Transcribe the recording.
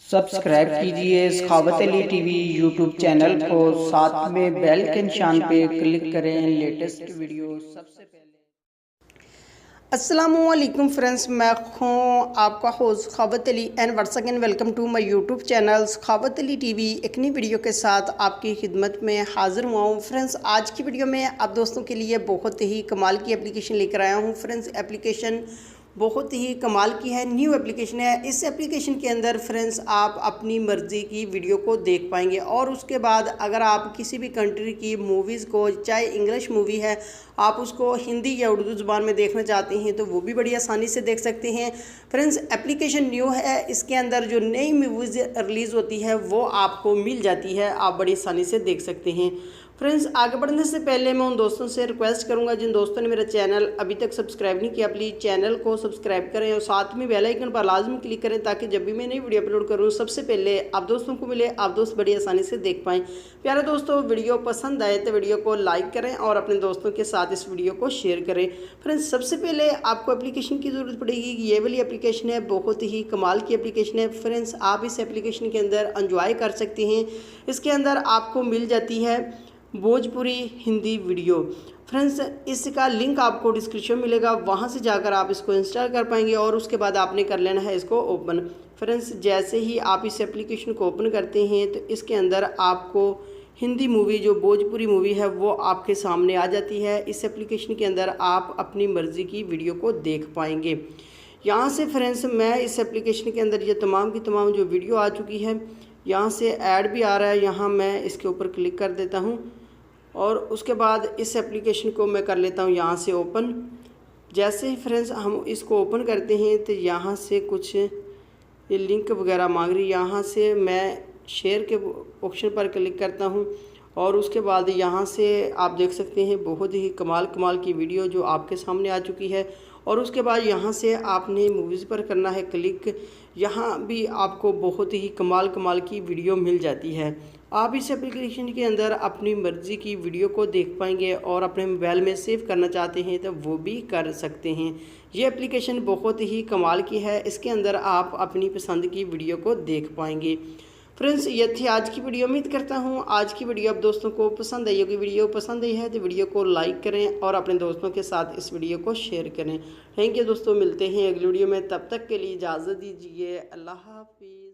Subscribe कीजिए सखावतली TV YouTube channel को, साथ में बेल के निशान पे क्लिक करें लेटेस्ट वीडियो सबसे पहले। अस्सलामुअलैकुम फ्रेंड्स, मैं हूँ आपका host Sakhawat Ali and once again welcome to my YouTube channel Sakhawat Ali TV. एक नई वीडियो के साथ आपकी खिदमत में हाजिर हुआ हूँ। फ्रेंड्स, आज की वीडियो में आप दोस्तों के लिए बहुत ही कमाल की एप्लीकेशन लेकर आया हूँ। फ्रेंड्स, एप्लीकेशन बहुत ही कमाल की है, न्यू एप्लीकेशन है। इस एप्लीकेशन के अंदर फ्रेंड्स आप अपनी मर्ज़ी की वीडियो को देख पाएंगे और उसके बाद अगर आप किसी भी कंट्री की मूवीज़ को, चाहे इंग्लिश मूवी है, आप उसको हिंदी या उर्दू ज़ुबान में देखना चाहते हैं तो वो भी बड़ी आसानी से देख सकते हैं। फ्रेंड्स, एप्लीकेशन न्यू है, इसके अंदर जो नई मूवीज़ रिलीज़ होती है वो आपको मिल जाती है, आप बड़ी आसानी से देख सकते हैं। फ्रेंड्स, आगे बढ़ने से पहले मैं उन दोस्तों से रिक्वेस्ट करूंगा जिन दोस्तों ने मेरा चैनल अभी तक सब्सक्राइब नहीं किया, प्लीज़ चैनल को सब्सक्राइब करें और साथ में बेल आइकन पर लाजमी क्लिक करें ताकि जब भी मैं नई वीडियो अपलोड करूं सबसे पहले आप दोस्तों को मिले, आप दोस्त बड़ी आसानी से देख पाएँ। प्यारे दोस्तों, वीडियो पसंद आए तो वीडियो को लाइक करें और अपने दोस्तों के साथ इस वीडियो को शेयर करें। फ्रेंड्स, सबसे पहले आपको एप्लीकेशन की ज़रूरत पड़ेगी। ये वाली एप्लीकेशन है, बहुत ही कमाल की एप्लीकेशन है। फ्रेंड्स, आप इस एप्लीकेशन के अंदर एंजॉय कर सकते हैं। इसके अंदर आपको मिल जाती है भोजपुरी हिंदी वीडियो। फ्रेंड्स, इसका लिंक आपको डिस्क्रिप्शन मिलेगा, वहां से जाकर आप इसको इंस्टॉल कर पाएंगे और उसके बाद आपने कर लेना है इसको ओपन। फ्रेंड्स, जैसे ही आप इस एप्लीकेशन को ओपन करते हैं तो इसके अंदर आपको हिंदी मूवी, जो भोजपुरी मूवी है, वो आपके सामने आ जाती है। इस एप्लीकेशन के अंदर आप अपनी मर्ज़ी की वीडियो को देख पाएंगे। यहाँ से फ्रेंड्स, मैं इस एप्लीकेशन के अंदर ये तमाम की तमाम जो वीडियो आ चुकी है, यहाँ से ऐड भी आ रहा है, यहाँ मैं इसके ऊपर क्लिक कर देता हूँ और उसके बाद इस एप्लीकेशन को मैं कर लेता हूँ यहाँ से ओपन। जैसे ही फ्रेंड्स हम इसको ओपन करते हैं तो यहाँ से कुछ ये लिंक वगैरह मांग रही है, यहाँ से मैं शेयर के ऑप्शन पर क्लिक करता हूँ और उसके बाद यहाँ से आप देख सकते हैं बहुत ही कमाल की वीडियो जो आपके सामने आ चुकी है। और उसके बाद यहाँ से आपने मूवीज़ पर करना है क्लिक। यहाँ भी आपको बहुत ही कमाल की वीडियो मिल जाती है। आप इस एप्लीकेशन के अंदर अपनी मर्ज़ी की वीडियो को देख पाएंगे और अपने मोबाइल में सेव करना चाहते हैं तो वो भी कर सकते हैं। ये एप्लीकेशन बहुत ही कमाल की है, इसके अंदर आप अपनी पसंद की वीडियो को देख पाएंगे। फ्रेंड्स, ये थी आज की वीडियो। उम्मीद करता हूँ आज की वीडियो आप दोस्तों को पसंद आई होगी। वीडियो पसंद आई है तो वीडियो को लाइक करें और अपने दोस्तों के साथ इस वीडियो को शेयर करें। थैंक यू दोस्तों, मिलते हैं अगली वीडियो में, तब तक के लिए इजाज़त दीजिए। अल्लाह हाफिज़।